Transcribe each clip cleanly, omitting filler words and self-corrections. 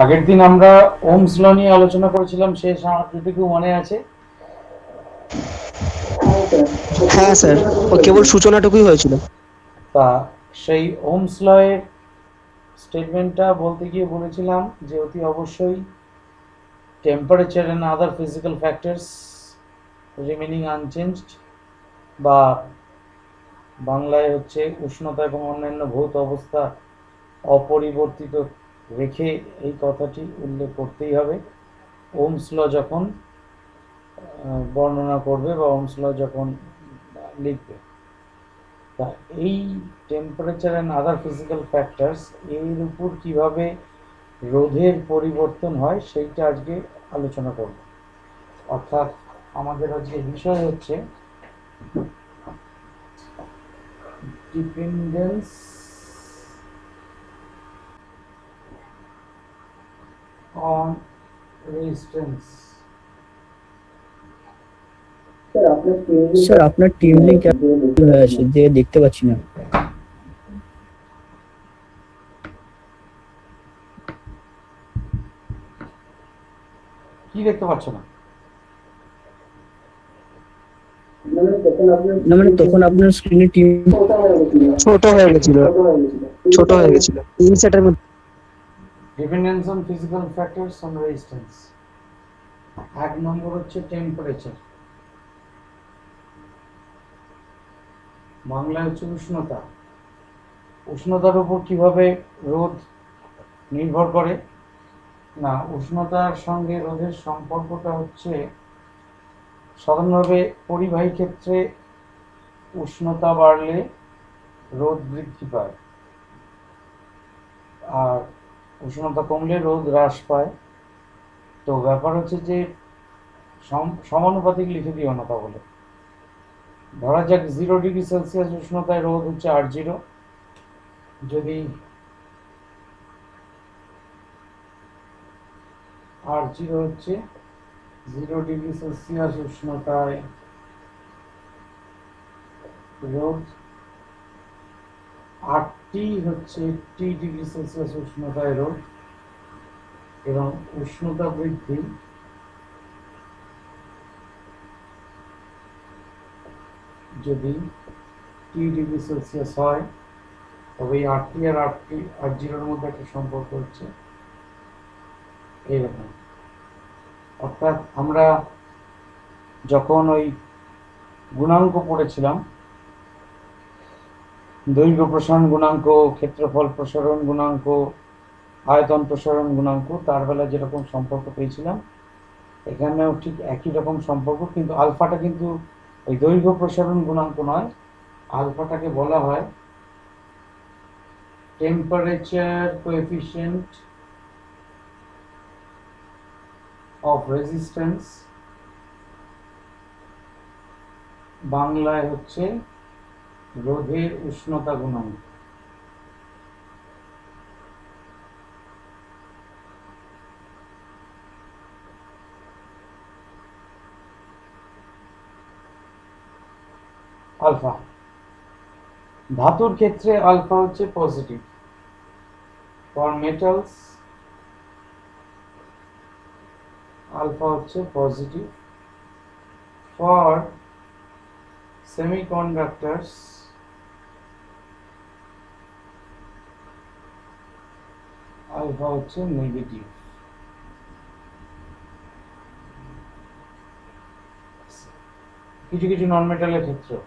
আগের দিন আমরা ওমস ল নিয়ে আলোচনা করেছিলাম, শেষ আমার যেটুকু মনে আছে। হ্যাঁ স্যার, ও কেবল সূচনাটুকুই হয়েছিল। তা সেই ওমস ল এর স্টেটমেন্টটা বলতে গিয়ে বলেছিলাম যে অতি অবশ্যই temperature and other physical factors remaining unchanged, বা বাংলায় হচ্ছে উষ্ণতা এবং অন্যান্য ভৌত অবস্থা অপরিবর্তিত রেখে এই কথাটি উল্লেখ করতেই হবে ওমস ল যখন বর্ণনা করবে বা ওমস ল যখন লিখবে। তা এই temperature and other physical factors এর উপর কিভাবে রোধের পরিবর্তন হয় সেইটা আজকে আলোচনা করব। অর্থাৎ আমাদের আজকে বিষয় হচ্ছে ডিপেন্ডেন্স অন রেজিস্ট্যান্স। স্যার আপনার টিম লিংক হয়ে আছে যে দেখতে পাচ্ছি না। কি দেখতে পাচ্ছ না? না মানে তখন আপনার স্ক্রিনে টিম ছোট হয়ে গেছিল। ছোট হয়ে গেছিল ইনসার্টের মধ্যে। Dependence on physical factors on resistance. এক নম্বর হচ্ছে টেম্পারেচার, বাংলায় হচ্ছে উষ্ণতা। উষ্ণতার উপর কিভাবে রোধ নির্ভর করে? না, উষ্ণতার সঙ্গে রোধের সম্পর্কটা হচ্ছে সাধারণভাবে পরিবাহী ক্ষেত্রে উষ্ণতা বাড়লে রোধ বৃদ্ধি পায়, আর উষ্ণতা কমলে রোধ হ্রাস পায়। তো ব্যাপার হচ্ছে যে সমানুপাতিক লিখে দিও না তাহলে। ধরা যাক 0 ডিগ্রি সেলসিয়াস উষ্ণতায় রোধ হচ্ছে R0। যদি R0 হচ্ছে 0 ডিগ্রি সেলসিয়াস উষ্ণতায় রোধ, R হচ্ছে T ডিগ্রি সেলসিয়াস উষ্ণতায় রোধ, এবং উষ্ণতা বৃদ্ধি যদি T ডিগ্রি সেলসিয়াস হয় তবে এই R0 মধ্যে একটা সম্পর্ক হচ্ছে এইরকম। অর্থাৎ আমরা যখন ওই গুণাঙ্ক পড়েছিলাম, দৈর্ঘ্য প্রসারণ গুণাঙ্ক, ক্ষেত্রফল প্রসারণ গুণাঙ্ক, আয়তন প্রসারণ গুণাঙ্ক, তার বেলায় যেরকম সম্পর্ক পেয়েছিলাম এখানেও ঠিক একই রকম সম্পর্ক, কিন্তু আলফাটা কিন্তু ওই দৈর্ঘ্য প্রসারণ গুণাঙ্ক নয়। আলফাটাকে বলা হয় টেম্পারেচার কোএফিসিয়েন্ট অফ রেজিস্ট্যান্স, বাংলায় হচ্ছে রোধের উষ্ণতা গুণাঙ্ক। আলফা, ধাতুর ক্ষেত্রে আলফা হচ্ছে পজিটিভ। ফর মেটালস আলফা হচ্ছে পজিটিভ। ফর সেমিকন্ডাক্টরস আলফা হচ্ছে নেগেটিভ। কিছু কিছু নন মেটালের ক্ষেত্রে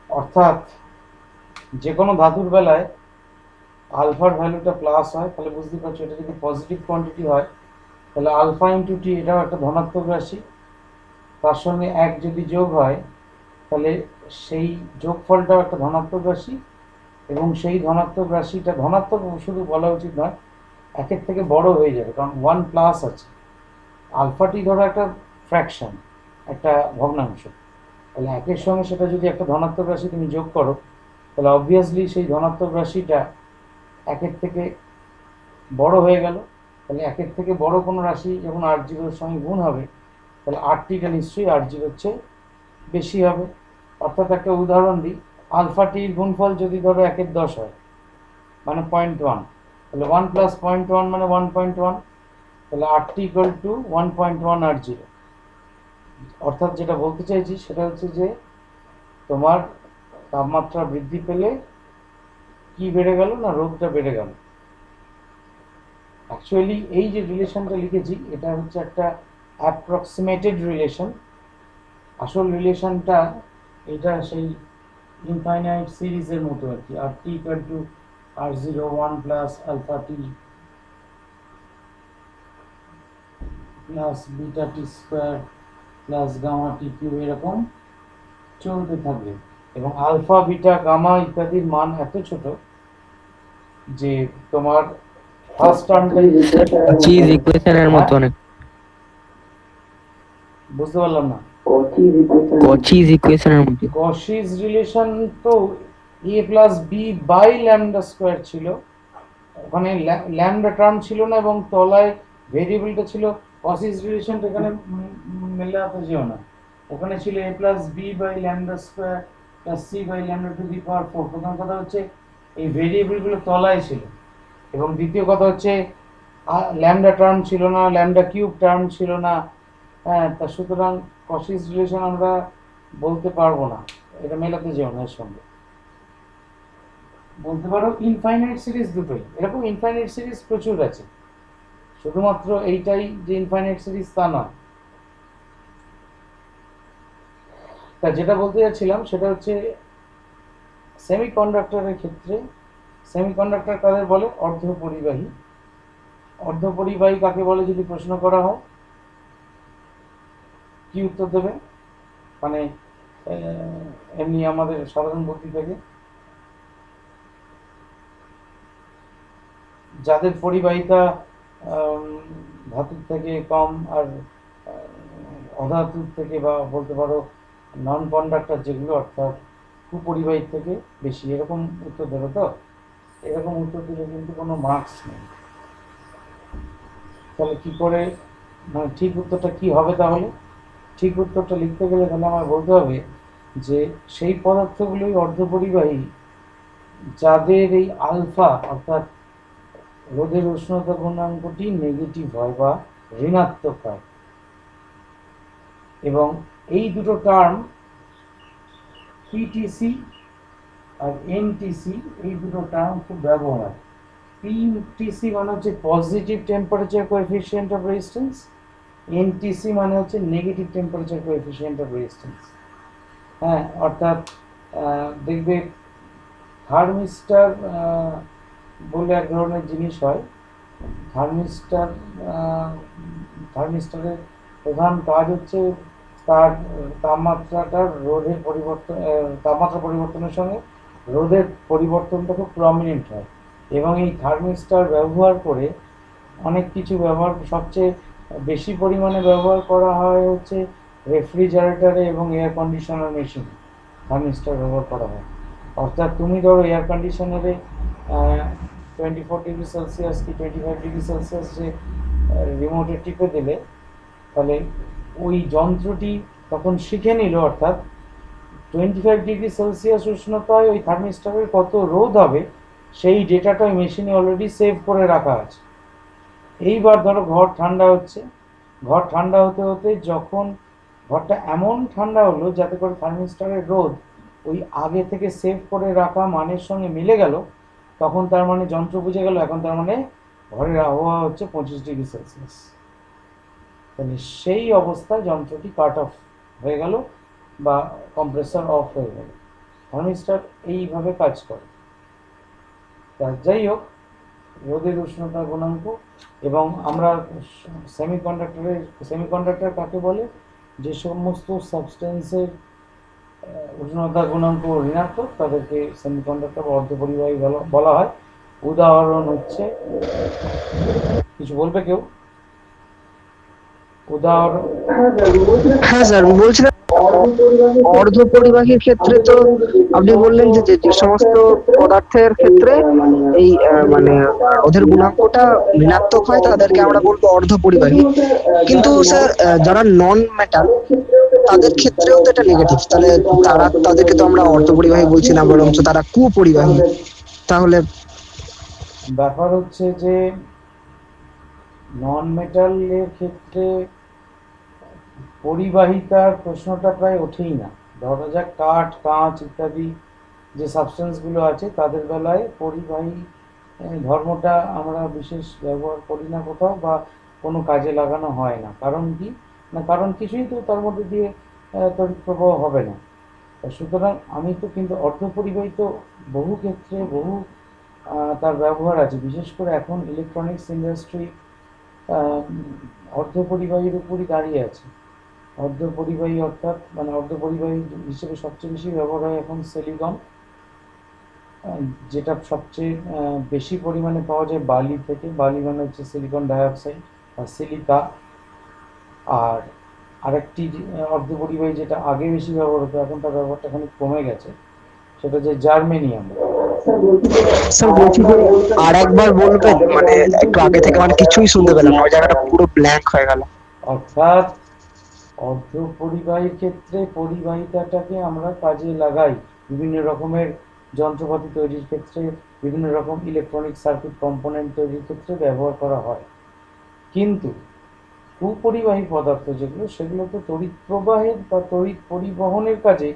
অর্থাৎ যে কোনো ধাতুর বেলায় আলফার ভ্যালুটা প্লাস হয়, তাহলে বুঝতে পারছো এটা যদি পজিটিভ কোয়ান্টিটি হয় তাহলে আলফা ইন্টু টি এটাও একটা ধনাত্মক রাশি। তার সঙ্গে এক যদি যোগ হয় তাহলে সেই যোগফলটাও একটা ধনাত্মক রাশি, এবং সেই ধনাত্মক রাশিটা ধনাত্মক শুধু বলা উচিত নয়, একের থেকে বড় হয়ে যাবে, কারণ 1+ আছে। আলফাটি ধরো একটা ফ্র্যাকশন, একটা ভগ্নাংশ, তাহলে একের সঙ্গে সেটা যদি একটা ধনাত্মক রাশি তুমি যোগ করো তাহলে অবভিয়াসলি সেই ধনাত্মক রাশিটা একের থেকে বড় হয়ে গেল। তাহলে একের থেকে বড় কোনো রাশি যখন R0-র সঙ্গে গুণ হবে তাহলে R-টা নিশ্চয়ই R0-র চেয়ে বেশি হবে। অর্থাৎ একটা উদাহরণ দিই, আলফা টির গুণফল যদি ধরো 1/10 হয় মানে 0.1, তাহলে 1 প্লাস 0.1 মানে 1.1, তাহলে RT ইকুয়াল টু 1.1 R0। অর্থাৎ যেটা বলতে চাইছি সেটা হচ্ছে যে তোমার তাপমাত্রা বৃদ্ধি পেলে কি বেড়ে গেল না রোধটা বেড়ে গেল। অ্যাকচুয়ালি এই যে রিলেশনটা লিখেছি এটা হচ্ছে একটা অ্যাপ্রক্সিমেটেড রিলেশন। আসল রিলেশনটা এটা সেই ইনফাইনাইট সিরিজের মতো আর কি, RT equal to R0 1 plus alpha t plus beta t square plus gamma t cube এরকম চলতে থাকবে। এবং আলফা বিটা গামা ইত্যাদির মান এত ছোট যে তোমার ফার্স্ট টার্মটাই চিজ ইকুয়েশনের মতো অনেক। বুঝতে পারলাম না। কচিজ ইকুয়েশনের মতো। কশিস রিলেশন তো a plus b by lambda square ছিল, ওখানে ল্যামডা টার্ম ছিল না এবং তলায় ভেরিয়েবলটা ছিল। কশিস রিলেশনটা এখানে মেলাতে যেও না, ওখানে ছিল a plus b by lambda square plus c by lambda to the power 4। প্রথম কথা হচ্ছে এই ভেরিয়েবলগুলো তলায় ছিল, এবং দ্বিতীয় কথা হচ্ছে ল্যামডা টার্ম ছিল না, ল্যামডা কিউব টার্ম ছিল না। হ্যাঁ, তা সুতরাং কশিস রিলেশন আমরা বলতে পারবো না, এটা মেলাতে যেও না। এর সঙ্গে বলতে পারো ইনফাইনাইট সিরিজ দুটোই, এরকম ইনফাইনাইট সিরিজ প্রচুর আছে, শুধুমাত্র এইটাই যে ইনফাইনাইট সিরিজ তা নয়। তা যেটা বলতে যাচ্ছিলাম সেটা হচ্ছে সেমিকন্ডাক্টরের ক্ষেত্রে, সেমিকন্ডাক্টর কাদের বলে? অর্ধপরিবাহী। অর্ধপরিবাহী কাকে বলে যদি প্রশ্ন করা হয় কি উত্তর দেবে? মানে এমনি আমাদের সাধারণ বুদ্ধি থেকে, যাদের পরিবাহিতা ধাতুর থেকে কম আর অধাতুর থেকে বা বলতে পারো নন কন্ডাক্টর যেগুলো অর্থাৎ কুপরিবাহী থেকে বেশি, এরকম উত্তর দেবে তো? এরকম উত্তর দিলে কিন্তু কোনো মার্কস নেই। তাহলে কি করে মানে ঠিক উত্তরটা কি হবে? তাহলে ঠিক উত্তরটা লিখতে গেলে তাহলে আমার বলতে হবে যে সেই পদার্থগুলোই অর্ধপরিবাহী যাদের এই আলফা অর্থাৎ রোদের উষ্ণতা গুণাঙ্কটি নেগেটিভ হয় বা ঋণাত্মক হয়। এবং এই দুটো টার্ম পিটিসি আর এনটিসি, এই দুটো টার্ম খুব ব্যবহার হয়। পিটিসি মানে হচ্ছে positive temperature coefficient of resistance, NTC মানে হচ্ছে negative temperature coefficient of resistance. হ্যাঁ, অর্থাৎ দেখবে থার্মিস্টার বলে এক ধরনের জিনিস হয়। থার্মিস্টারের প্রধান কাজ হচ্ছে তার তাপমাত্রাটার রোধের পরিবর্তন, তাপমাত্রা পরিবর্তনের সঙ্গে রোধের পরিবর্তনটা খুব প্রমিনেন্ট হয়। এবং এই থার্মিস্টার ব্যবহার করে অনেক কিছু ব্যবহার, সবচেয়ে বেশি পরিমাণে ব্যবহার করা হয় হচ্ছে রেফ্রিজারেটরে এবং এয়ার কন্ডিশনার মেশিনে থার্মিস্টার ব্যবহার করা হয়। অর্থাৎ তুমি ধরো এয়ার কন্ডিশনারে 24 ডিগ্রি সেলসিয়াস কি 25 ডিগ্রি সেলসিয়াস যে রিমোটে টিপে দিলে, তাহলে ওই যন্ত্রটি তখন শিখে নিল অর্থাৎ 25 ডিগ্রি সেলসিয়াস উষ্ণতায় ওই থার্মিস্টারের কত রোধ হবে সেই ডেটাটা ওই মেশিনে অলরেডি সেভ করে রাখা আছে। এইবার ধরো ঘর ঠান্ডা হচ্ছে, ঘর ঠান্ডা হতে হতে যখন ঘরটা এমন ঠান্ডা হলো যাতে করে থার্মিস্টারের রোধ ওই আগে থেকে সেভ করে রাখা মানের সঙ্গে মিলে গেল, তখন তার মানে যন্ত্র বুঝে গেল এখন তার মানে ঘরের আবহাওয়া হচ্ছে 25 ডিগ্রি সেলসিয়াস। তাহলে সেই অবস্থায় যন্ত্রটি কাট অফ হয়ে গেল বা কম্প্রেসর অফ হয়ে গেল। থার্মিস্টার এইভাবে কাজ করে। তা যাই হোক, রোদের উষ্ণতা গুণাঙ্ক, এবং আমরা সেমিকন্ডাক্টর কাকে বলে? যে সমস্ত সাবস্টেন্সের উষ্ণতা গুণাঙ্ক ঋণাত্মক তাদেরকে সেমিকন্ডাক্টর বা অর্ধপরিবাহী বলা হয়। উদাহরণ হচ্ছে, কিছু বলবে কেউ? উদাহরণ? হ্যাঁ স্যার, বলছিলাম অর্ধপরিবাহীর ক্ষেত্রে তো আপনি বললেন যে যে সমস্ত পদার্থের ক্ষেত্রে এই মানে ওদের গুণাঙ্কটা ঋণাত্মক হয় তাদেরকে আমরা বলবো অর্ধপরিবাহী। কিন্তু স্যার যারা নন মেটাল তাদের ক্ষেত্রেও তো এটা নেগেটিভ, তাহলে তাদেরকে তো আমরা অর্ধপরিবাহী বলছি না, বরঞ্চ তারা কুপরিবাহী। তাহলে ব্যাপার হচ্ছে যে নন মেটালের ক্ষেত্রে পরিবাহিতার প্রশ্নটা প্রায় ওঠেই না। ধরা যাক কাঠ, কাঁচ ইত্যাদি যে সাবস্টেন্সগুলো আছে তাদের বেলায় পরিবাহী ধর্মটা আমরা বিশেষ ব্যবহার করি না কোথাও, বা কোনো কাজে লাগানো হয় না। কারণ কি না, কারণ কিছুই তো তার মধ্যে দিয়ে তড়িৎ প্রবাহ হবে না। সুতরাং আমি তো কিন্তু অর্ধপরিবাহিত বহু ক্ষেত্রে বহু তার ব্যবহার আছে। বিশেষ করে এখন ইলেকট্রনিক্স ইন্ডাস্ট্রি অর্ধপরিবাহীর উপরই দাঁড়িয়ে আছে। অর্ধপরিবাহী অর্থাৎ মানে অর্ধপরিবাহী হিসেবে সবচেয়ে বেশি ব্যবহার হয় এখন সিলিকন, যেটা সবচেয়ে বেশি পরিমাণে পাওয়া যায় বালি থেকে। বালি মানে হচ্ছে সিলিকন ডাইঅক্সাইড বা সিলিকা। আর আরেকটি অর্ধপরিবাহী যেটা আগে বেশি ব্যবহার হতো, এখন তার ব্যবহারটা খানিক কমে গেছে, সেটা যে জার্মেনিয়াম। স্যার বলছি যে আর একবার বলবেন, মানে একটু আগে থেকে মানে কিছুই শুনতে পেলাম না, ওই জায়গাটা পুরো ব্ল্যাঙ্ক হয়ে গেল। অর্থাৎ অর্ধপরিবাহীর ক্ষেত্রে পরিবাহিতাটাকে আমরা কাজে লাগাই বিভিন্ন রকমের যন্ত্রপাতি তৈরির ক্ষেত্রে, বিভিন্ন রকম ইলেকট্রনিক সার্কিট কম্পোনেন্ট তৈরির ক্ষেত্রে ব্যবহার করা হয়। কিন্তু কুপরিবাহী পদার্থ যেগুলো, সেগুলো তো তড়িৎ প্রবাহের বা তড়িৎ পরিবহনের কাজে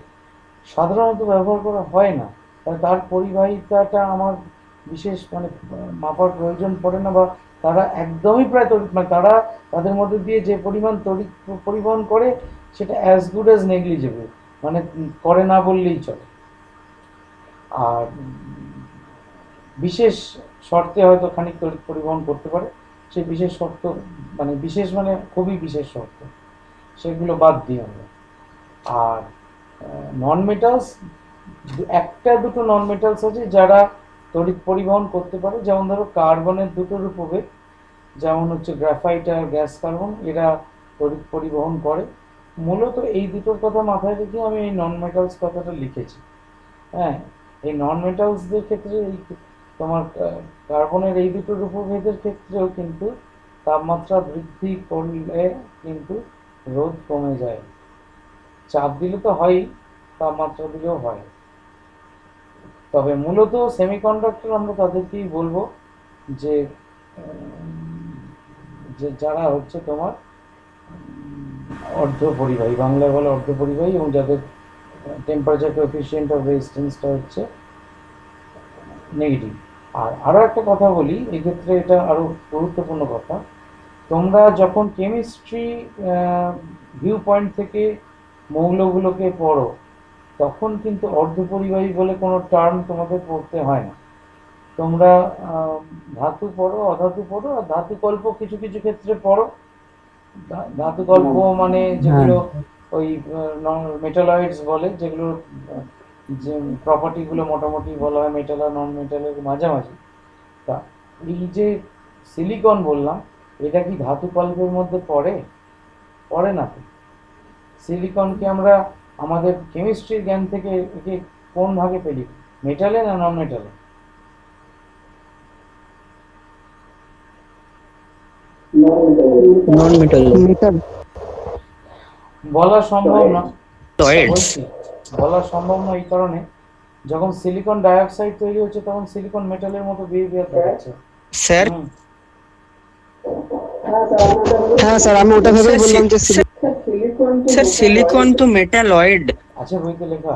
সাধারণত ব্যবহার করা হয় না। তার পরিবাহিতাটা আমার বিশেষ মানে মাপার প্রয়োজন পড়ে না, বা তারা একদমই প্রায় তড়িৎ মানে তারা তাদের মধ্যে দিয়ে যে পরিমাণ তড়িৎ পরিবহন করে সেটা অ্যাজ গুড অ্যাজ নেগলিজেবল, মানে করে না বললেই চলে। আর বিশেষ শর্তে হয়তো খানিক তড়িৎ পরিবহন করতে পারে, সেই বিশেষ শর্ত মানে বিশেষ মানে খুবই বিশেষ শর্ত, সেগুলো বাদ দিই আমরা। আর নন মেটালস, একটা দুটো নন মেটালস আছে যারা তড়িৎ পরিবহন করতে পারে, যেমন ধরো কার্বনের দুটো রূপভেদ, যেমন হচ্ছে গ্রাফাইট আর গ্যাস কার্বন, এরা তড়িৎ পরিবহন করে। মূলত এই দুটোর কথা মাথায় রেখে আমি এই নন মেটালস কথাটা লিখেছি। হ্যাঁ, এই নন মেটালসদের ক্ষেত্রে এই তোমার কার্বনের এই দুটো রূপভেদের ক্ষেত্রেও কিন্তু তাপমাত্রা বৃদ্ধি করলে কিন্তু রোধ কমে যায়। চাপ দিলে তো হয়ই, তাপমাত্রা দিলেও হয়। তবে মূলত সেমিকন্ডাক্টর আমরা তাদেরকেই বলবো যে যে যারা হচ্ছে তোমার অর্ধপরিবাহী, বাংলায় বলে অর্ধপরিবাহী, এবং যাদের টেম্পারেচার কোএফিসিয়েন্ট অফ রেজিস্ট্যান্সটা হচ্ছে নেগেটিভ। আর আরও একটা কথা বলি এক্ষেত্রে, এটা আরও গুরুত্বপূর্ণ কথা। তোমরা যখন কেমিস্ট্রি ভিউ পয়েন্ট থেকে মৌলগুলোকে পড়ো, তখন কিন্তু অর্ধপরিবাহী বলে কোনো টার্ম তোমাদের পড়তে হয় না। তোমরা ধাতু পড়ো, অধাতু পড়ো, আর ধাতুকল্প কিছু কিছু ক্ষেত্রে পড়ো। ধাতুকল্প মানে যেগুলো ওই মেটালয়েডস বলে, যেগুলো যে প্রপার্টিগুলো মোটামুটি বলা হয় মেটাল আর নন মেটালের মাঝামাঝি। তা এই যে সিলিকন বললাম, এটা কি ধাতুকল্পের মধ্যে পড়ে? পড়ে না তো। সিলিকনকে আমরা আমাদের কেমিস্ট্রির জ্ঞান থেকে একে কোন ভাগে ফেলি, মেটালে না নন মেটালে? নন মেটাল। মেটাল বলা সম্ভব না, Toids. বলছি বলা সম্ভব না এই কারণে, যখন সিলিকন ডাইঅক্সাইড তৈরি হচ্ছে তখন সিলিকন মেটালের মতো বিহেভিয়ার দেখাচ্ছে। Sir, হুম। হ্যাঁ স্যার, আমি ওটা ভেবেই Sir, বললাম যে sir, silicon to metalloid. আছে বইতে লেখা।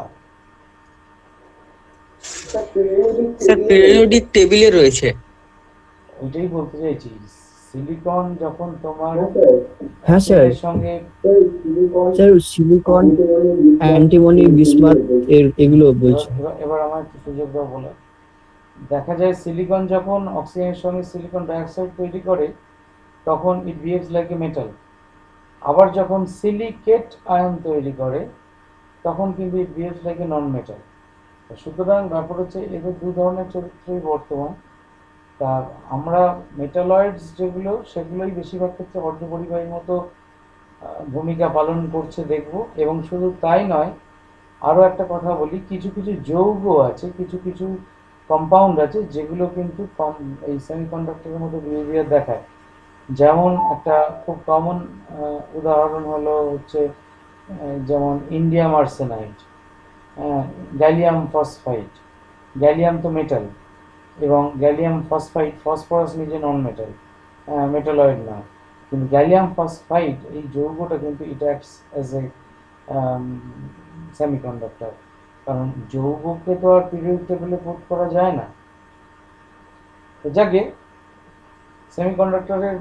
Sir, periodic table রয়েছে। ওইটাই বলতে চাইছি, সিলিকন যখন তোমার হ্যাঁ স্যার, এর সঙ্গে স্যার সিলিকন, অ্যান্টিমনি, বিসমাথ এগুলো বলছি। এবার আমার একটু সুযোগ দাও বলে। দেখা যায় সিলিকন যখন অক্সিজেনের সঙ্গে সিলিকন ডাইঅক্সাইড তৈরি করে তখন it behaves like a metal. আবার যখন সিলিকেট আয়ন তৈরি করে তখন কিন্তু it behaves like a non metal. সুতরাং ব্যাপার হচ্ছে এদের দু ধরনের চরিত্রই বর্তমান। তা আমরা মেটালয়েডস যেগুলো, সেগুলোই বেশিরভাগ ক্ষেত্রে অর্ধপরিবাহীর মতো ভূমিকা পালন করছে দেখব। এবং শুধু তাই নয়, আরও একটা কথা বলি, কিছু কিছু যৌগ আছে, কিছু কিছু কম্পাউন্ড আছে যেগুলো কিন্তু এই সেমিকন্ডাক্টরের মতো বিহেভিয়ার দেখায়। যেমন একটা খুব কমন উদাহরণ হলো হচ্ছে যেমন indium arsenide, gallium phosphide. Gallium তো মেটাল, এবং গ্যালিয়াম ফসফাইড, ফসফরাস নিজে নন মেটাল, মেটালয়েড না, কিন্তু গ্যালিয়াম ফসফাইড এই যৌগটা কিন্তু ইট অ্যাক্টস অ্যাজ এ সেমিকন্ডাক্টর। কারণ যৌগকে তো আর পিরিয়ডিক টেবিলে পুট করা যায় না। তো যাকে সেমিকন্ডাক্টরের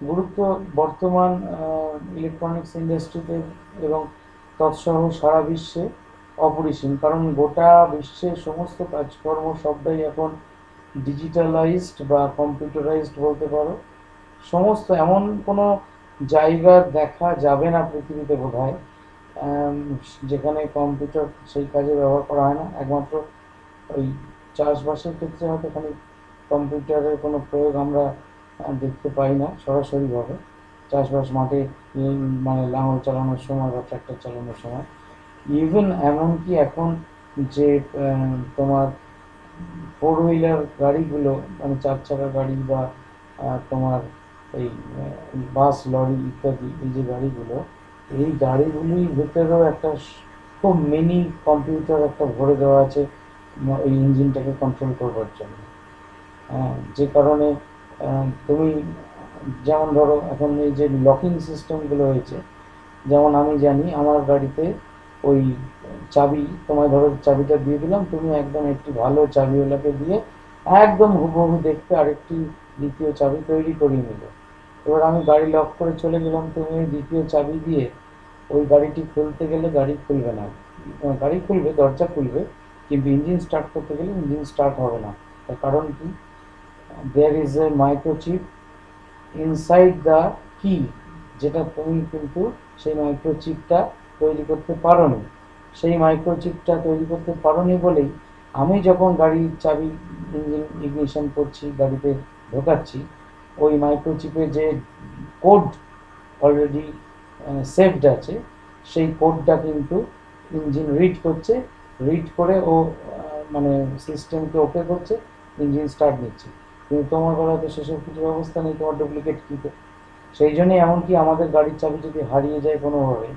গুরুত্ব বর্তমান ইলেকট্রনিক্স ইন্ডাস্ট্রিতে এবং তৎসহ সারা বিশ্বে অপরিসীম। কারণ গোটা বিশ্বের সমস্ত কাজকর্ম সবটাই এখন ডিজিটালাইজড বা কম্পিউটারাইজড বলতে পারো। সমস্ত এমন কোনো জায়গা দেখা যাবে না পৃথিবীতে বোধহয় যেখানে কম্পিউটার সেই কাজে ব্যবহার করা হয় না। একমাত্র ওই চাষবাসের ক্ষেত্রে হয়তো খানিক কম্পিউটারের কোনো প্রয়োগ আমরা দেখতে পাই না সরাসরিভাবে। চাষবাস মাঠে মানে লাঙল চালানোর সময় বা ট্র্যাক্টর চালানোর সময়। ইভেন এমনকি এখন যে তোমার ফোর হুইলার গাড়িগুলো, মানে চার চাকা গাড়ি বা তোমার এই বাস, লরি ইত্যাদি, এই যে গাড়িগুলো, এই গাড়িগুলির ভেতরেও একটা খুব মিনি কম্পিউটার একটা ভরে দেওয়া আছে এই ইঞ্জিনটাকে কন্ট্রোল করবার জন্য। যে কারণে তুমি যেমন ধরো এখন এই যে লকিং সিস্টেমগুলো হয়েছে, যেমন আমি জানি আমার গাড়িতে ওই চাবি, তোমায় ধরো চাবিটা দিয়ে দিলাম, তুমি একদম একটি ভালো চাবিওয়ালাকে দিয়ে একদম হুবহু দেখতে আরেকটি দ্বিতীয় চাবি তৈরি করিয়ে নিল। এবার আমি গাড়ি লক করে চলে গেলাম, তুমি ওই দ্বিতীয় চাবি দিয়ে ওই গাড়িটি খুলতে গেলে গাড়ি খুলবে না। গাড়ি খুলবে, দরজা খুলবে, কিন্তু ইঞ্জিন স্টার্ট করতে গেলে ইঞ্জিন স্টার্ট হবে না। তার কারণ কি? There is a microchip inside the কি, যেটা তুমি কিন্তু সেই মাইক্রোচিপটা তৈরি করতে পারোনি। সেই মাইক্রোচিপটা তৈরি করতে পারোনি বলেই আমি যখন গাড়ির চাবি ইঞ্জিন ইগনিশন করছি, গাড়িতে ঢোকাচ্ছি, ওই মাইক্রোচিপে যে কোড অলরেডি সেভড আছে, সেই কোডটা কিন্তু ইঞ্জিন রিড করছে, রিড করে ও মানে সিস্টেমকে ওকে করছে, ইঞ্জিন স্টার্ট নিচ্ছে। কিন্তু তোমার বেলায় তো সেসব কিছু ব্যবস্থা নেই, তোমার ডুপ্লিকেট কিতে। সেই জন্যই এমনকি আমাদের গাড়ির চাবি যদি হারিয়ে যায় কোনোভাবে,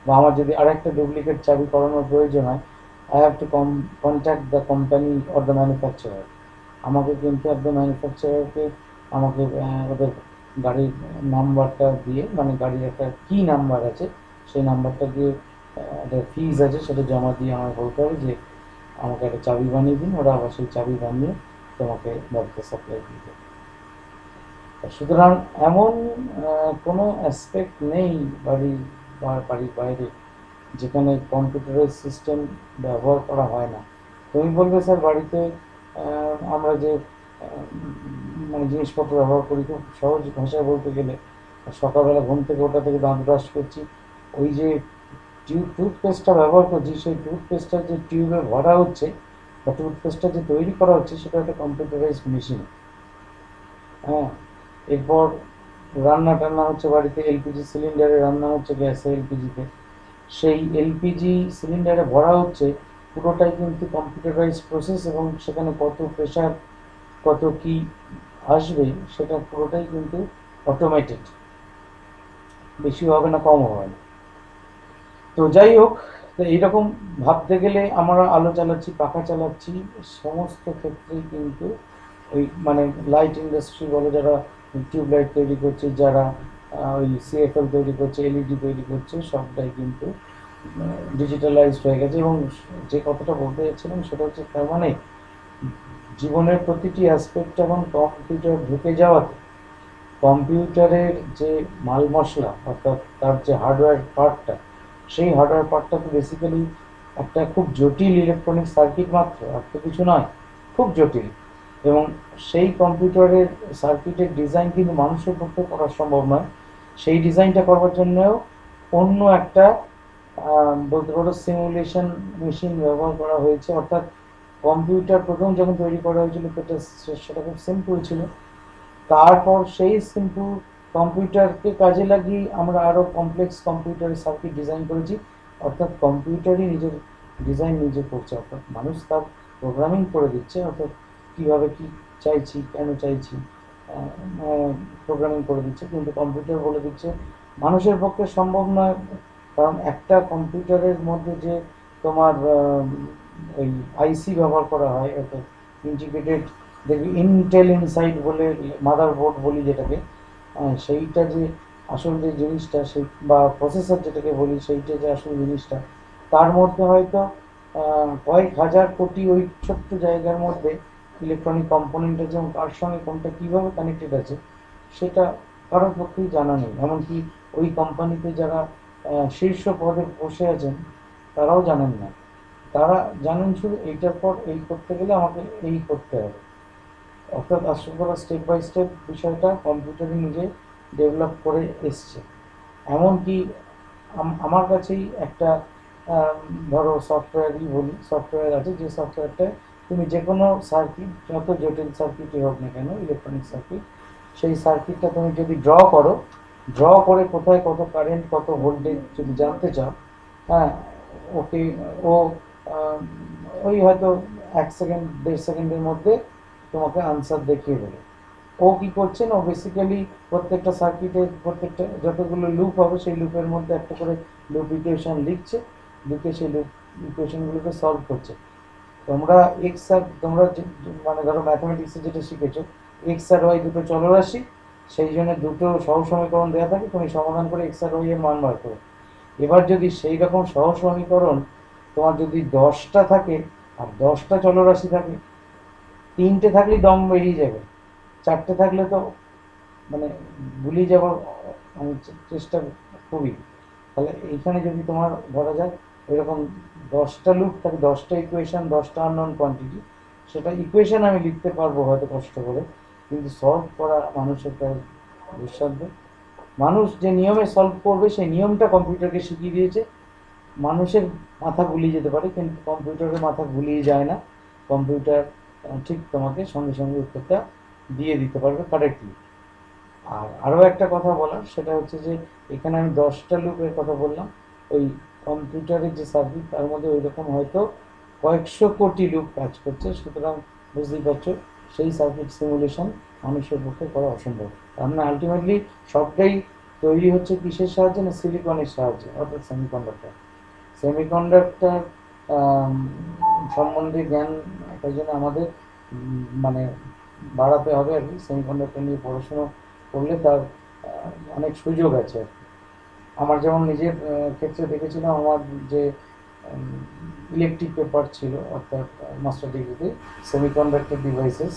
বা আমার যদি আরেকটা ডুপ্লিকেট চাবি করানোর প্রয়োজন হয়, I have to contact the company or the manufacturer. আমাকে কিন্তু একদম ম্যানুফ্যাকচারারকে আমাকে ওদের গাড়ির নাম্বারটা দিয়ে, মানে গাড়ির একটা কি নাম্বার আছে, সেই নাম্বারটা দিয়ে একটা ফিজ আছে, সেটা জমা দিয়ে আমাকে বলতে হবে যে আমাকে একটা চাবি বানিয়ে দিন। ওরা আবার সেই চাবি বানিয়ে তোমাকে বাড়িতে সাপ্লাই দিয়ে দেবে। সুতরাং এমন কোনো অ্যাসপেক্ট নেই বাড়ির বা বাড়ির বাইরে যেখানে কম্পিউটারের সিস্টেম ব্যবহার করা হয় না। তুমি বলবে স্যার বাড়িতে আমরা যে মানে জিনিসপত্র ব্যবহার করি, খুব সহজ ভাষায় বলতে গেলে সকালবেলা ঘুম থেকে ওঠা থেকে দাঁত ব্রাশ করছি, ওই যে টুথপেস্টটা ব্যবহার করছি, সেই টুথপেস্টটা যে টিউবে ভরা হচ্ছে বা টুথপেস্টটা যে তৈরি করা হচ্ছে, সেটা একটা কম্পিউটারাইজড মেশিন। হ্যাঁ, এরপর রান্না টান্না হচ্ছে বাড়িতে, এলপিজি সিলিন্ডারে রান্না হচ্ছে, গ্যাসে এলপিজিতে, সেই এলপিজি সিলিন্ডারে ভরা হচ্ছে, পুরোটাই কিন্তু কম্পিউটারাইজড প্রসেস, এবং সেখানে কত প্রেশার, কত কি আসবে, সেটা পুরোটাই কিন্তু অটোমেটেড, বেশি হবে না কম হবে না। তো যাই হোক, তো এইরকম ভাবতে গেলে আমরা আলো চালাচ্ছি, পাখা চালাচ্ছি, সমস্ত ক্ষেত্রেই কিন্তু ওই মানে লাইট ইন্ডাস্ট্রি বলে, যারা টিউব লাইট তৈরি করছে, যারা ওই সিএফএল তৈরি করছে, এলইডি তৈরি করছে, সবটাই কিন্তু ডিজিটালাইজড হয়ে গেছে। এবং যে কথাটা বলতে যাচ্ছিলাম সেটা হচ্ছে, তার মানে জীবনের প্রতিটি অ্যাসপেক্ট এখন কম্পিউটার ঢুকে যাওয়াতে কম্পিউটারের যে মাল মশলা, অর্থাৎ তার যে হার্ডওয়্যার পার্টটা, সেই হার্ডওয়্যার পার্টটা তো বেসিক্যালি একটা খুব জটিল ইলেকট্রনিক সার্কিট মাত্র, আর তো কিছু নয়, খুব জটিল। এবং সেই কম্পিউটারের সার্কিটের ডিজাইন কিন্তু মানুষের পক্ষে করা সম্ভব নয়। সেই ডিজাইনটা করবার জন্যও অন্য একটা বলতে পারো সিমুলেশন মেশিন ব্যবহার করা হয়েছে। অর্থাৎ কম্পিউটার প্রথম যখন তৈরি করা হয়েছিল সেটা খুব সিম্পল ছিল, তারপর সেই সিম্পল কম্পিউটারকে কাজে লাগিয়ে আমরা আরও কমপ্লেক্স কম্পিউটারের সার্কিট ডিজাইন করেছি। অর্থাৎ কম্পিউটারই নিজের ডিজাইন নিজে করছে, অর্থাৎ মানুষ তার প্রোগ্রামিং করে দিচ্ছে, অর্থাৎ কীভাবে কী চাইছি, কেন চাইছি, প্রোগ্রামিং করে দিচ্ছে। কিন্তু কম্পিউটার বলে দিচ্ছে মানুষের পক্ষে সম্ভব নয় কারণ একটা কম্পিউটারের মধ্যে যে তোমার ওই আইসি ব্যবহার করা হয়, অর্থাৎ ইন্টিগ্রেটেড, দেখবি ইন্টেল ইনসাইড বলে মাদারবোর্ড বলি যেটাকে, সেইটা যে আসল যে জিনিসটা, সেই বা প্রসেসর যেটাকে বলি, সেইটা যে আসল জিনিসটা, তার মধ্যে হয়তো কয়েক হাজার কোটি ওই ছোট্ট জায়গার মধ্যে ইলেকট্রনিক কম্পোনেন্ট আছে, এবং কার সঙ্গে কোনটা কীভাবে কানেক্টেড আছে সেটা কারোর পক্ষেই জানা নেই। এমনকি ওই কোম্পানিতে যারা শীর্ষ পদে বসে আছেন তারাও জানেন না। তারা জানেন শুধু এইটার পর এই করতে গেলে আমাকে এই করতে হবে। অর্থাৎ আসল কথা, স্টেপ বাই স্টেপ বিষয়টা কম্পিউটারে নিজে ডেভেলপ করে এসছে। এমনকি আমার কাছেই একটা ধরো সফটওয়্যারই বলি, সফটওয়্যার আছে যে সফটওয়্যারটায় তুমি যে কোনো সার্কিট, যত জটিল সার্কিটই হোক না কেন, ইলেকট্রনিক সার্কিট, সেই সার্কিটটা তুমি যদি ড্র করে কোথায় কত কারেন্ট, কত ভোল্টেজ যদি জানতে চাও, হ্যাঁ, ওকে, ও আহ, ওই হয়তো 1 সেকেন্ড 1.5 সেকেন্ডের মধ্যে তোমাকে আনসার দেখিয়ে দেবে। ও কি করছে না, ও বেসিক্যালি প্রত্যেকটা সার্কিটের প্রত্যেকটা যতগুলো লুপ হবে সেই লুপের মধ্যে একটা করে লুপ ইকুয়েশন লিখছে, লিখে সেই লুপ ইকুয়েশনগুলোকে সলভ করছে। তোমরা এক্স আর তোমরা মানে ধরো ম্যাথমেটিক্সে যেটা শিখেছো, এক্স আর ওয়াই দুটো চলরাশি, সেই জন্য দুটো সহজ সমীকরণ দেওয়া থাকে, তুমি সমাধান করে এক্স আর ওয়াই এর মান বার করো। এবার যদি সেই রকম সহজ সমীকরণ তোমার যদি 10টা থাকে, আর 10টা চলরাশি থাকে, 3টে থাকলেই দম বেরিয়ে যাবে, 4টে থাকলে তো মানে ভুলিয়ে যাবো, আমি চেষ্টা খুবই। তাহলে এইখানে যদি তোমার ধরা যাক এরকম 10টা লুপ থাকে, 10টা ইকুয়েশন, 10টা আননোন কোয়ান্টিটি, সেটা ইকুয়েশন আমি লিখতে পারবো হয়তো কষ্ট করে, কিন্তু সলভ করা মানুষের প্রায় দুঃসাধ্য। মানুষ যে নিয়মে সলভ করবে সেই নিয়মটা কম্পিউটারকে শিখিয়ে দিয়েছে। মানুষের মাথা গুলিয়ে যেতে পারে, কিন্তু কম্পিউটারের মাথা গুলিয়ে যায় না। কম্পিউটার ঠিক তোমাকে সঙ্গে সঙ্গে উত্তরটা দিয়ে দিতে পারবে কারেক্টলি। আর আরও একটা কথা বলার, সেটা হচ্ছে যে এখানে আমি 10টা লুপের কথা বললাম, ওই কম্পিউটারের যে সার্কিট তার মধ্যে ওই রকম হয়তো কয়েকশো কোটি লুপ কাজ করছে। সুতরাং বুঝতেই পারছো সেই সার্কিট সিমুলেশন মানুষের পক্ষে করা অসম্ভব। তার মানে আলটিমেটলি সবটাই তৈরি হচ্ছে কিসের সাহায্যে না, সিলিকনের সাহায্যে, অর্থাৎ সেমিকন্ডাক্টর। সেমিকন্ডাক্টর সম্বন্ধে জ্ঞান তাই জন্য আমাদের মানে বাড়াতে হবে আর কি। সেমিকন্ডাক্টর নিয়ে পড়াশুনো করলে তার অনেক সুযোগ আছে আর কি। আমার যেমন নিজের ক্ষেত্রে দেখেছিলাম, আমার যে ইলেকট্রিক পেপার ছিল, অর্থাৎ মাস্টার ডিগ্রিতে সেমিকন্ডাক্টর ডিভাইসেস,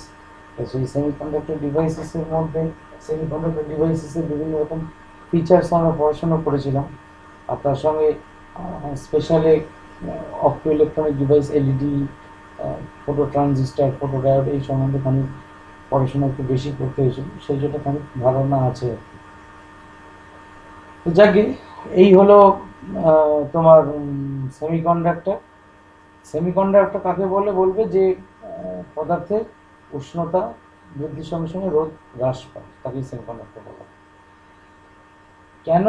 তো সেই সেমিকন্ডাক্টর ডিভাইসেসের মধ্যে সেমিকন্ডাক্টর ডিভাইসেসের বিভিন্ন রকম ফিচার্স আমরা পড়াশোনা করেছিলাম। আর তার সঙ্গে specially অপটো electronic device, LED, photo transistor, photo diode, এই সম্বন্ধে খানিক পড়াশোনা একটু বেশি করতে হয়েছিল, সেই জন্য খানিক ধারণা আছে। তো যাকে এই হলো তোমার সেমিকন্ডাক্টর। সেমিকন্ডাক্টর কাকে বলে বলবে, যে পদার্থের উষ্ণতা বৃদ্ধির সঙ্গে সঙ্গে রোধ হ্রাস পায়, তাকেই সেমিকন্ডাক্টর বলা হয়। কেন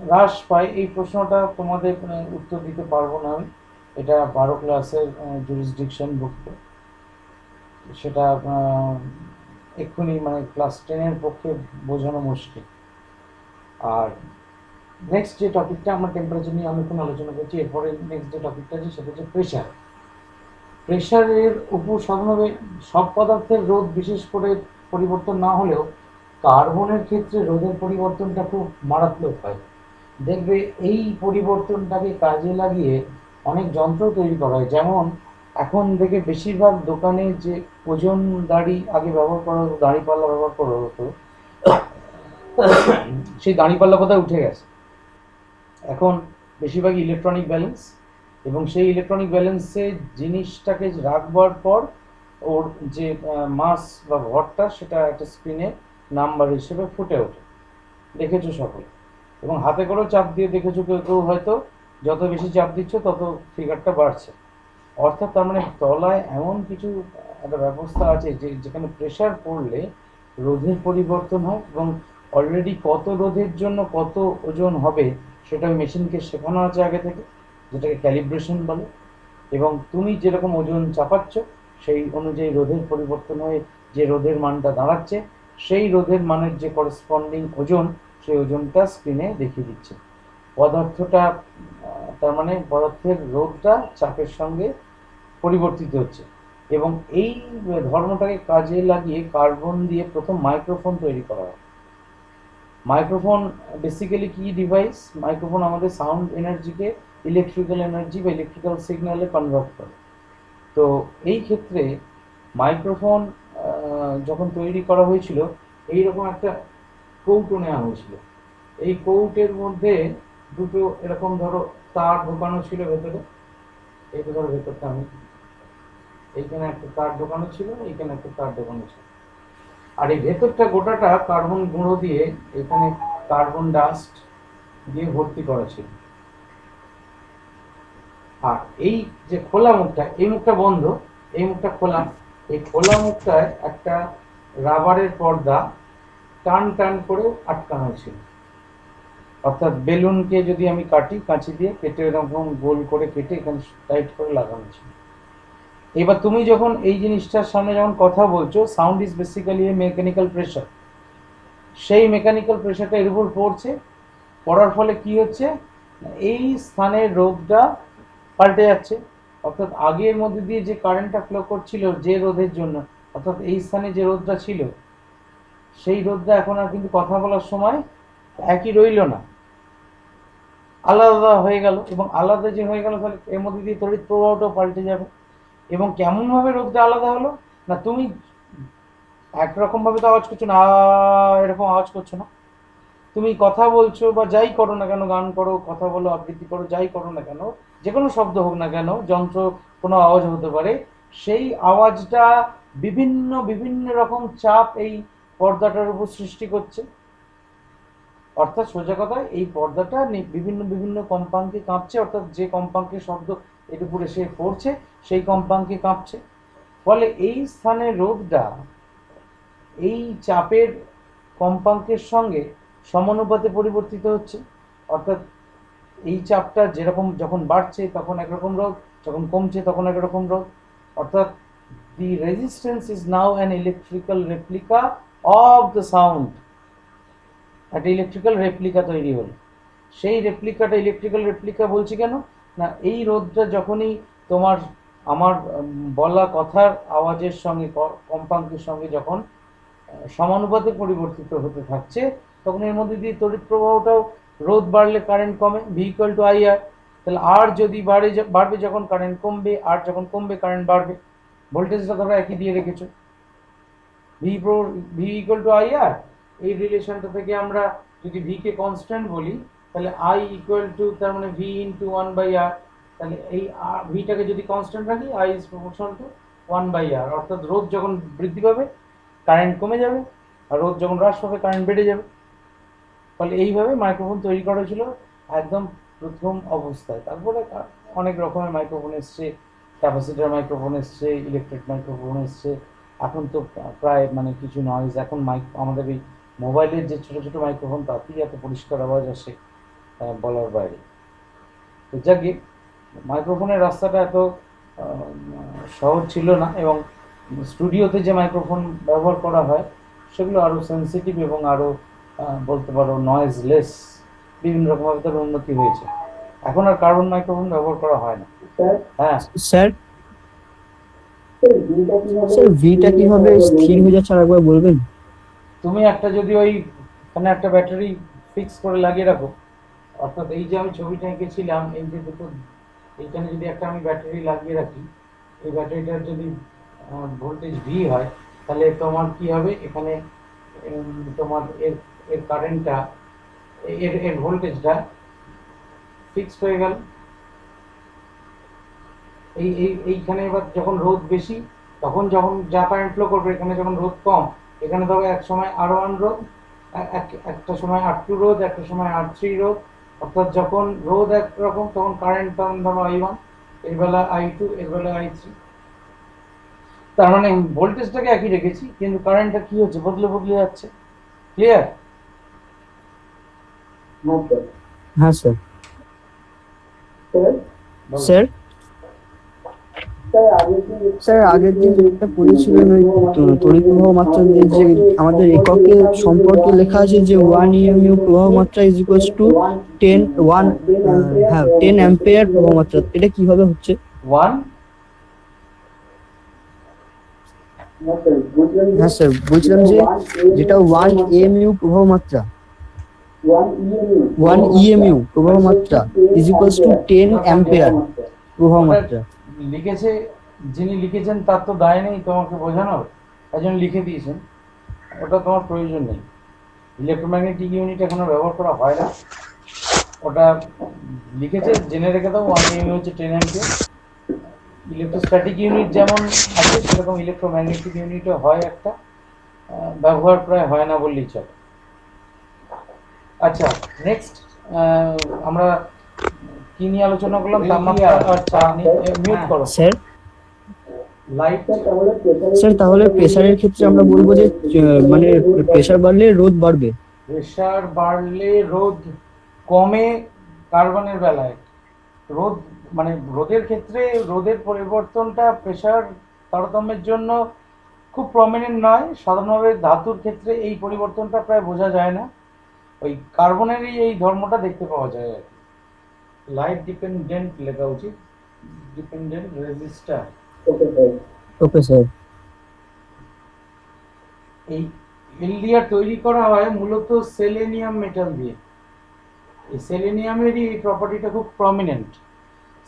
হ্রাস পায় এই প্রশ্নটা তোমাদের উত্তর দিতে পারবো না আমি, এটা 12 ক্লাসের জুরিসডিকশন ভুক্ত, সেটা এক্ষুনি মানে ক্লাস 10-এর পক্ষে বোঝানো মুশকিল। আর নেক্সট যে টপিকটা আমরা টেম্পারেচার নিয়ে আমি এখন আলোচনা করছি, এরপরে নেক্সট যে টপিকটা আছে সেটা হচ্ছে প্রেশার। প্রেশারের উপর সাধারণভাবে সব পদার্থের রোধ বিশেষ করে পরিবর্তন না হলেও কার্বনের ক্ষেত্রে রোধের পরিবর্তনটা খুব মারাত্মক হয়। দেখবে এই পরিবর্তনটাকে কাজে লাগিয়ে অনেক যন্ত্র তৈরি করা হয়। যেমন এখন দেখে বেশিরভাগ দোকানে যে ওজন দাড়ি আগে ব্যবহার করা হতো, দাঁড়িপাল্লা ব্যবহার করা হতো, সেই দাঁড়িপাল্লা কোথায় উঠে গেছে। এখন বেশিরভাগ ইলেকট্রনিক ব্যালেন্স, এবং সেই ইলেকট্রনিক ব্যালেন্সে জিনিসটাকে রাখবার পর ওর যে মাস বা ভরটা, সেটা একটা স্ক্রিনে নাম্বার হিসেবে ফুটে ওঠে, দেখেছো সকলে। এবং হাতে করেও চাপ দিয়ে দেখেছো, কেউ কেউ হয়তো যত বেশি চাপ দিচ্ছ তত ফিগারটা বাড়ছে। অর্থাৎ তার মানে তলায় এমন কিছু একটা ব্যবস্থা আছে যে যেখানে প্রেশার পড়লে রোধের পরিবর্তন হয়, এবং অলরেডি কত রোধের জন্য কত ওজন হবে সেটা মেশিনকে শেখানো আছে আগে থেকে, যেটাকে ক্যালিব্রেশন বলে। এবং তুমি যেরকম ওজন চাপাচ্ছ সেই অনুযায়ী রোধের পরিবর্তন হয়ে যে রোধের মানটা দাঁড়াচ্ছে, সেই রোধের মানের যে করেসপন্ডিং ওজন, সেই ওজনটা স্ক্রিনে দেখিয়ে দিচ্ছে। পদার্থটা তার মানে পদার্থের রোধটা চাপের সঙ্গে পরিবর্তিত হচ্ছে। এবং এই ধর্মটাকে কাজে লাগিয়ে কার্বন দিয়ে প্রথম মাইক্রোফোন তৈরি করা হয়। মাইক্রোফোন বেসিক্যালি কি ডিভাইস? মাইক্রোফোন আমাদের সাউন্ড এনার্জিকে ইলেকট্রিক্যাল এনার্জি বা ইলেকট্রিক্যাল সিগন্যালে কনভার্ট করে। তো এই ক্ষেত্রে মাইক্রোফোন যখন তৈরি করা হয়েছিল, এইরকম একটা কৌটো নেওয়া হয়েছিল। এই কৌটের মধ্যে দুটো এরকম ধরো তার ঢোকানো ছিল ভেতরে। এই ধরো ভেতরটা আমি, এইখানে একটা তার ঢোকানো ছিল, এইখানে একটা তার ঢোকানো ছিল। আর এই ভেতরটা গোটাটা কার্বন গুঁড়ো দিয়ে, এখানে কার্বন ডাস্ট দিয়ে ভর্তি করা ছিল। আর এই যে খোলা মুখটা, এই মুখটা বন্ধ, এই মুখটা খোলা। এই খোলা মুখটায় একটা রাবারের পর্দা টান টান করে আটকানো ছিল। অর্থাৎ বেলুনকে যদি আমি কাটি, কাঁচি দিয়ে কেটে এরকম গোল করে কেটে এখানে টাইট করে লাগানো ছিল। এবার তুমি যখন এই জিনিসটার সামনে যখন কথা বলছো, sound is basically A mechanical pressure. সেই মেকানিক্যাল প্রেশারটা এর উপর পড়ছে, পড়ার ফলে কি হচ্ছে, এই স্থানের রোধটা পাল্টে যাচ্ছে। অর্থাৎ আগের মধ্যে দিয়ে যে কারেন্টটা ফ্লো করছিল যে রোধের জন্য, অর্থাৎ এই স্থানে যে রোধটা ছিল, সেই রোধটা এখন আর কিন্তু কথা বলার সময় একই রইল না, আলাদা হয়ে গেল। এবং আলাদা যে হয়ে গেল, তাহলে এর মধ্যে দিয়ে তড়িৎ প্রবাহটাও পাল্টে যাবে। এবং কেমনভাবে রোধটা আলাদা হলো না, তুমি একরকমভাবে তো আওয়াজ করছো না, এরকম আওয়াজ করছো না। তুমি কথা বলছো বা যাই করো না কেন, গান করো, কথা বলো, আবৃত্তি করো, যাই করো না কেন, যে কোনো শব্দ হোক না কেন, যন্ত্র কোনো আওয়াজ হতে পারে, সেই আওয়াজটা বিভিন্ন বিভিন্ন রকম চাপ এই পর্দাটার উপর সৃষ্টি করছে। অর্থাৎ সোজা কথায় এই পর্দাটা বিভিন্ন বিভিন্ন কম্পাঙ্কে কাঁপছে। অর্থাৎ যে কম্পাঙ্কে শব্দ এর উপর এসে পড়ছে, সেই কম্পাঙ্কে কাঁপছে। ফলে এই স্থানে রোধটা এই চাপের কম্পাঙ্কের সঙ্গে সমানুপাতে পরিবর্তিত হচ্ছে। অর্থাৎ এই চাপটা যেরকম যখন বাড়ছে তখন একরকম রোধ, যখন কমছে তখন একরকম রোধ। অর্থাৎ the resistance is now an electrical replica of the sound. একটা ইলেকট্রিক্যাল রেপ্লিকা তৈরি হলো। সেই রেপ্লিকাটা ইলেকট্রিক্যাল রেপ্লিকা বলছি কেন না, এই রোধটা যখনই তোমার আমার বলা কথার আওয়াজের সঙ্গে কম্পাঙ্কের সঙ্গে যখন সমানুপাতে পরিবর্তিত হতে থাকছে, তখন এর মধ্যে দিয়ে তড়িৎ প্রবাহটাও, রোধ বাড়লে কারেন্ট কমে, ভি ইকুয়াল টু আই আর। তাহলে আর যদি বাড়বে যখন কারেন্ট কমবে, আর যখন কমবে কারেন্ট বাড়বে। ভোল্টেজটা তোমরা একই দিয়ে রেখেছো, ভি ইকুয়াল টু আই আর। এই রিলেশনটা থেকে আমরা যদি ভি কে কনস্ট্যান্ট বলি, তাহলে আই ইকুয়াল টু, তার মানে V into one by R. তাহলে এই ভিটাকে যদি কনস্ট্যান্ট রাখি, I is proportional to one by R. অর্থাৎ রোধ যখন বৃদ্ধি পাবে কারেন্ট কমে যাবে, আর রোধ যখন হ্রাস পাবে কারেন্ট বেড়ে যাবে। ফলে এইভাবে মাইক্রোফোন তৈরি করা ছিল একদম প্রথম অবস্থায়। তারপরে অনেক রকমের মাইক্রোফোন এসছে, ক্যাপাসিটার মাইক্রোফোন এসছে, ইলেকট্রিক মাইক্রোফোন এসছে। এখন তো প্রায় মানে কিছু নয়েজ, এখন আমাদের এই মোবাইলের যে ছোটো ছোটো মাইক্রোফোন, তাতেই এত পরিষ্কার আওয়াজ আসে বলার বাইরে। তো যাকে মাইক্রোফোনের রাস্তাটা এত সহজ ছিল না। এবং স্টুডিওতে যে মাইক্রোফোন ব্যবহার করা হয় সেগুলো আরও সেন্সিটিভ এবং আরও বলতে পারো নয়েজলেস, বিভিন্ন রকমভাবে তার উন্নতি হয়েছে। এখন আর কার্বন মাইক্রোফোন ব্যবহার করা হয় না। হ্যাঁ স্যার, স্যার ভিটা কিভাবে স্থির হয়ে যাচ্ছে আরেকবার বলবেন? তুমি একটা যদি ওইখানে একটা ব্যাটারি ফিক্স করে লাগিয়ে রাখো, অর্থাৎ এই যে আমি ছবিটা এঁকেছিলাম, এই যে দুটো, এইখানে যদি একটা আমি ব্যাটারি লাগিয়ে রাখি, এই ব্যাটারিটার যদি ভোল্টেজ ভি হয়, তাহলে তোমার কি হবে, এখানে তোমার এর এর কারেন্টটা, এর ভোল্টেজটা ফিক্সড হয়ে গেল। এইখানে এবার যখন রোধ বেশি, তখন যখন যা কারেন্ট ফ্লো করবে, এখানে যখন রোধ কম, এখানে ধরো এক সময় R1 রোধ, একটা সময় R2 রোধ, একটা সময় R3 রোধ। অর্থাৎ যখন রোধ একরকম, তখন কারেন্ট তখন ধরো I1, এর বেলা I2, এর বেলা I3। তার মানে ভোল্টেজটাকে একই রেখেছি, কিন্তু কারেন্টটা কি হচ্ছে, বদলে বদলে যাচ্ছে। ক্লিয়ার? হ্যাঁ স্যার। স্যার স্যার আগের দিন যেটা পড়েছিলেন ওই তড়িৎ প্রবাহ মাত্রা দিয়ে যে আমাদের এককের সম্পর্কে লেখা আছে যে 1 ইএমইউ প্রবাহ মাত্রা ইজ ইকুয়ালস টু 10 অ্যাম্পিয়ার প্রবাহ মাত্রা, এটা কিভাবে হচ্ছে? 1 হ্যাঁ স্যার, বলছিলাম যে যেটা 1 ইএমইউ প্রবাহ মাত্রা, 1 ইএমইউ প্রবাহ মাত্রা ইজ ইকুয়ালস টু 10 অ্যাম্পিয়ার প্রবাহ মাত্রা। লিখেছে, যিনি লিখেছেন তার তো দায় নেই তোমাকে বোঝানোর, একজন লিখে দিয়েছেন, ওটা তোমার প্রয়োজন নেই। ইলেকট্রোম্যাগনেটিক ইউনিট এখনো ব্যবহার করা হয় না, ওটা লিখেছে জেনে রেখে দাও। 1 ইএমইউ হচ্ছে 10 অ্যাম্পিয়ার। ইলেকট্রোস্ট্যাটিক ইউনিট যেমন আছে সেরকম ইলেকট্রোম্যাগনেটিক ইউনিটও হয় একটা, ব্যবহার প্রায় হয় না বললেই চলে। আচ্ছা, নেক্সট আমরা কি নিয়ে আলোচনা করলাম? তাপমাত্রা আর চাপ নিয়ে। মিউট করো স্যার লাইট। স্যার তাহলে প্রেসারের ক্ষেত্রে আমরা বলবো যে মানে প্রেসার বাড়লে রোধ বাড়বে। প্রেসার বাড়লে রোধ কমে কার্বনের বেলায়। রোধ মানে রোধের ক্ষেত্রে রোধের পরিবর্তনটা প্রেসার তারতম্যের জন্য খুব প্রমিনেন্ট নয়। সাধারণভাবে ধাতুর ক্ষেত্রে এই পরিবর্তনটা প্রায় বোঝা যায় না, ওই কার্বনেরই এই ধর্মটা দেখতে পাওয়া যায় আর কি। লাইট ডিপেন্ডেন্ট লেখা উচিত, ডিপেন্ডেন্ট রেজিস্টার। Okay sir. এই এলডিআর তৈরি করা হয় মূলত সেলেনিয়াম মেটাল দিয়ে। এই সেলেনিয়ামেরই এই প্রপার্টিটা খুব প্রমিনেন্ট।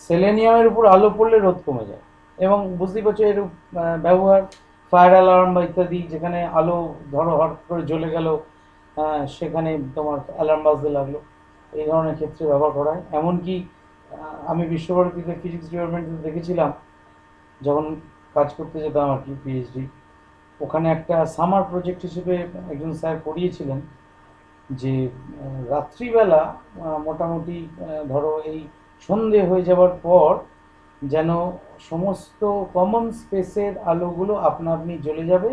সেলেনিয়ামের উপর আলো পড়লে রোধ কমে যায়, এবং বুঝতেই পারছো এর ব্যবহার ফায়ার অ্যালার্ম বা ইত্যাদি, যেখানে আলো ধরো হঠাৎ করে জ্বলে গেল, সেখানে তোমার অ্যালার্ম বাজতে লাগলো, এই ধরনের ক্ষেত্রে ব্যবহার করা হয়। এমনকি আমি বিশ্বভারতীতে ফিজিক্স ডিপার্টমেন্টে দেখেছিলাম যখন কাজ করতে যেতাম আর কি, পিএইচডি, ওখানে একটা সামার প্রজেক্ট হিসেবে একজন স্যার পড়িয়েছিলেন যে রাত্রিবেলা মোটামুটি ধরো এই সন্ধে হয়ে যাওয়ার পর যেন সমস্ত কমন স্পেসের আলোগুলো আপনা আপনি জ্বলে যাবে,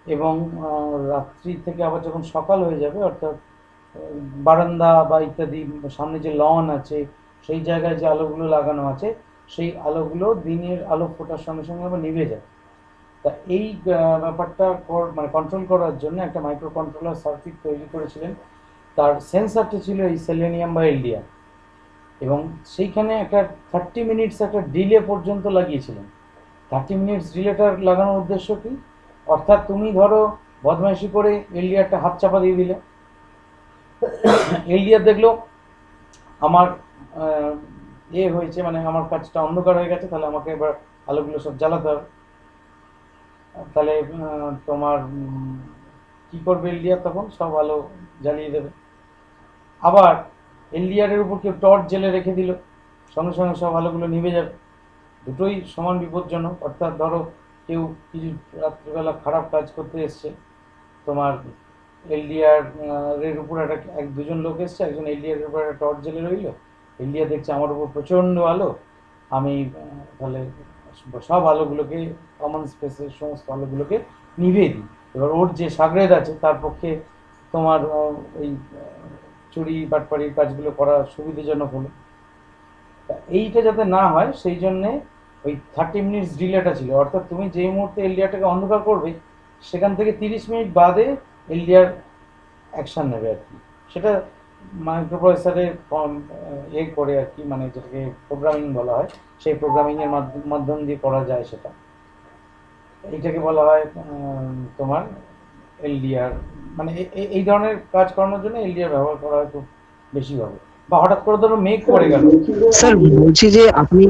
এবং রাত্রি থেকে আবার যখন সকাল হয়ে যাবে, অর্থাৎ বারান্দা বা ইত্যাদি সামনে যে লন আছে সেই জায়গায় যে আলোগুলো লাগানো আছে সেই আলোগুলো দিনের আলো ফোটার সঙ্গে সঙ্গে আবার নিভে যায়। তা এই ব্যাপারটা মানে কন্ট্রোল করার জন্য একটা মাইক্রো কন্ট্রোলার সার্কিট তৈরি করেছিলেন। তার সেন্সারটা ছিল এই সেলেনিয়াম বা এলডিআর, এবং সেইখানে একটা 30 মিনিটস একটা ডিলে পর্যন্ত লাগিয়েছিলেন। 30 মিনিটস ডিলেটা লাগানোর উদ্দেশ্য কি? অর্থাৎ তুমি ধরো বদমাইশি করে এলডিআরটা হাত চাপা দিয়ে দিলে, এলডিআর দেখলো আমার হয়েছে, মানে আমার কাজটা অন্ধকার হয়ে গেছে, তাহলে আমাকে এবার আলোগুলো সব জ্বালাতে হবে। তাহলে তোমার কি করবে এলডিআর? তখন সব আলো জ্বালিয়ে দেবে। আবার এলডিআরের উপর কেউ টর্চ জেলে রেখে দিল, সঙ্গে সঙ্গে সব আলোগুলো নিভে যাবে। দুটোই সমান বিপজ্জনক। অর্থাৎ ধরো কেউ কিছু রাত্রিবেলা খারাপ কাজ করতে এসছে, তোমার এলডিআর এর উপর দুজন লোক এসছে, একজন এলডিআর এর উপর একটা টর্চ জেলে রইল, এলডিআর দেখছে আমার উপর প্রচণ্ড আলো, আমি তাহলে সব আলোগুলোকে, কমন স্পেসের সমস্ত আলোগুলোকে নিভিয়ে দিই। এবার ওর যে সাগরেদ আছে তার পক্ষে তোমার ওই চুরি বাটপাড়ির কাজগুলো করা সুবিধাজনক হলো। এইটা যাতে না হয় সেই জন্যে ওই 30 মিনিটস ডিলেটা ছিল। অর্থাৎ তুমি যেই মুহূর্তে এলডিআরটাকে অন্ধকার করবে সেখান থেকে 30 মিনিট বাদে এলডিআর অ্যাকশান নেবে আর কি। সেটা মাইক্রোপ্রসেসরে করে আর কি, মানে যেটাকে প্রোগ্রামিং বলা হয়, সেই প্রোগ্রামিংয়ের মাধ্যম দিয়ে করা যায় সেটা। এইটাকে বলা হয় তোমার এলডিআর, মানে এই ধরনের কাজ করানোর জন্য এলডিআর ব্যবহার করা হয় খুব বেশিভাবে। বা হঠাৎ করে ধরো মেঘ পড়ে গেল। স্যার বলছি যে আপনি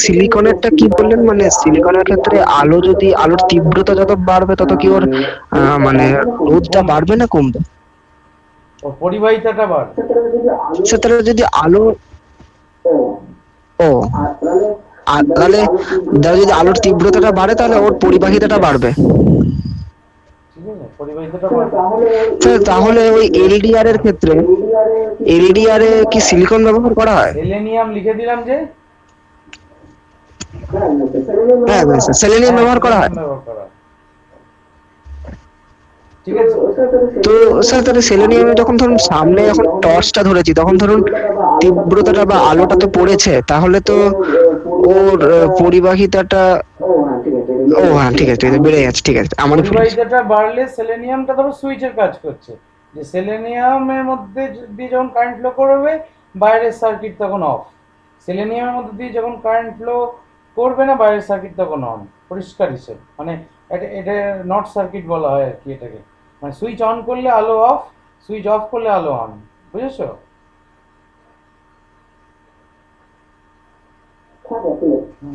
সিলিকনেরটা কি বললেন, মানে সিলিকনের ক্ষেত্রে আলোর তীব্রতা যত বাড়বে তত কি ওর মানে রোধটা বাড়বে না কমবে? ওর পরিবাহিতাটা বাড়বে। সেটা যদি আলো ও তাহলে যদি আলোর তীব্রতাটা বাড়ে তাহলে ওর পরিবাহিতাটা বাড়বে। ঠিক আছে, পরিবাহিতাটা বাড়বে। স্যার তাহলে ওই এলডিআর এর ক্ষেত্রে এলডিআর এ কি সিলিকন ব্যবহার করা হয়? সেলেনিয়াম লিখে দিলাম যে, হ্যাঁ স্যার সেলেনিয়াম ব্যবহার করা হয়। ব্যবহার করা হয়। ঠিক আছে? তো স্যার তাহলে সেলেনিয়ামে যখন ধরুন সামনে যখন টর্চটা ধরেছি তখন ধরুন তীব্রতাটা বা আলোটা তো পড়েছে, তাহলে তো ওর পরিবাহিতাটা, ও হ্যাঁ ঠিক আছে ঠিক আছে, বেড়ে যাচ্ছে, ঠিক আছে আমার ভুল হয়েছে। পরিবাহিতাটা বাড়লে সেলেনিয়ামটা ধরো সুইচের কাজ করছে, যে সেলেনিয়ামের মধ্যে দিয়ে যখন কারেন্ট ফ্লো করবে বাইরের সার্কিট তখন অফ, সেলেনিয়ামের মধ্যে দিয়ে যখন কারেন্ট ফ্লো করবে না বাইরের সার্কিট তখন অন। পরিষ্কার হিসেব, মানে এটা এটা নট সার্কিট বলা হয় আর কি এটাকে, মানে সুইচ অন করলে আলো অফ, সুইচ অফ করলে আলো অন। বুঝেছো?